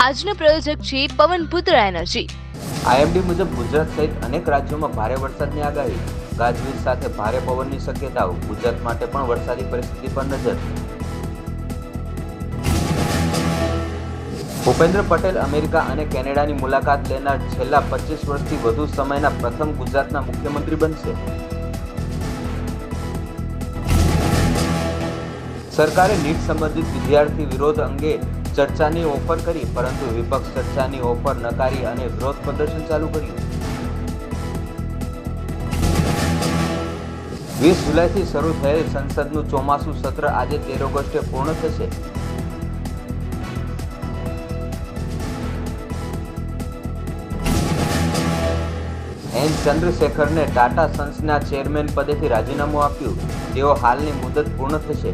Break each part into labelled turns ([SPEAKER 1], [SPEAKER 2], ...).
[SPEAKER 1] આજનો પ્રાયોજક છે પવનપુત્ર energy.
[SPEAKER 2] IMD મુજબ ગુજરાત સહિત અનેક રાજ્યોમાં ભારે વરસાદની આગાહી, ગાજવીજ સાથે ભારે પવનની શક્યતાઓ। ગુજરાત માટે પણ વરસાદી પરિસ્થિતિ પર નજર। ભૂપેન્દ્ર પટેલ અમેરિકા અને કેનેડાની મુલાકાત લેનાર છેલ્લા 25 વર્ષથી વધુ સમયના પ્રથમ ગુજરાતના મુખ્યમંત્રી બનશે। સરકારે નીટ સંબંધિત વિદ્યાર્થી વિરોધ અંગે ચર્ચાની ઓફર કરી, પરંતુ વિપક્ષ ચર્ચાની ઓફર નકારી અને વિરોધ પ્રદર્શન ચાલુ કર્યું। 20 જુલાઈથી શરૂ થયેલ સંસદનું ચોમાસું સત્ર આજે 13 ઓગસ્ટે પૂર્ણ થશે। એન ચંદ્રશેખરને ટાટા સન્સના ચેરમેન પદેથી રાજીનામું આપ્યું। તેઓ હાલની મુદત પૂર્ણ થશે।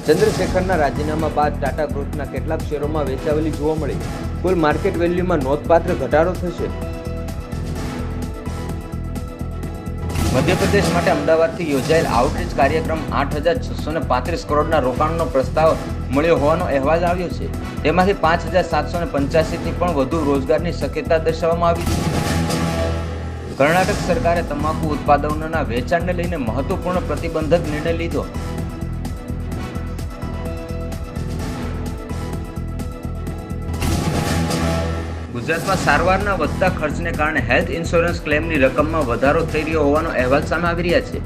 [SPEAKER 2] ચંદ્રશેખરના રાજીનામા બાદ ટાટા ગ્રુપના કેટલાક શેરોમાં વેચાવલી જોવા મળી। કુલ માર્કેટ વેલ્યુમાં નોંધપાત્ર ઘટાડો થશે। મધ્યપ્રદેશ માટે અમદાવાદથી યોજાયેલ આઉટરીચ કાર્યક્રમ 8,635 કરોડના રોકાણનો પ્રસ્તાવ મળ્યો હોવાનો અહેવાલ આવ્યો છે। તેમાંથી 5,785થી પણ વધુ રોજગારની શક્યતા દર્શાવવામાં આવી છે। કર્ણાટક સરકારે તમાકુ ઉત્પાદનોના વેચાણને લઈને મહત્વપૂર્ણ પ્રતિબંધક નિર્ણય લીધો। ગુજરાતમાં સારવારના વધતા ખર્ચને કારણે હેલ્થ ઇન્સ્યોરન્સ ક્લેમની રકમમાં વધારો થઈ રહ્યો હોવાનો અહેવાલ સામે આવી રહ્યા છે।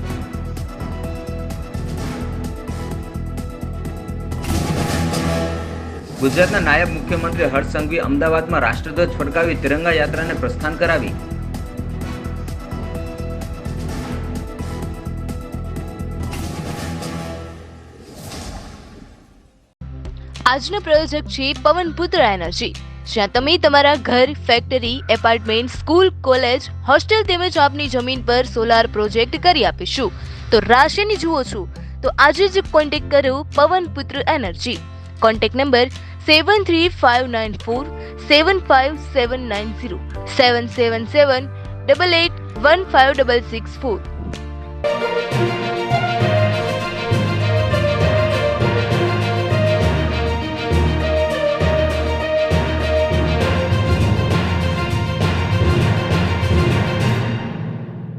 [SPEAKER 2] ગુજરાતના નાયબ મુખ્યમંત્રી હર્ષ સંઘવીએ અમદાવાદમાં રાષ્ટ્રધ્વજ ફરકાવી તિરંગા યાત્રાને પ્રસ્થાન કરાવી।
[SPEAKER 1] આજનો પ્રાયોજક છે પવનપુત્ર એનર્જી, જ્યાં તમે તમારા ઘર, factory, apartment, school, college, hostel તેમજ આપની જમીન પર સોલાર પ્રોજેક્ટ કરી આપીશું। તો રાશિની જુઓ છો તો આજે જ કોન્ટેક્ટ કરો પવનપુત્ર એનર્જી। Contact number 7359475790 77788156664।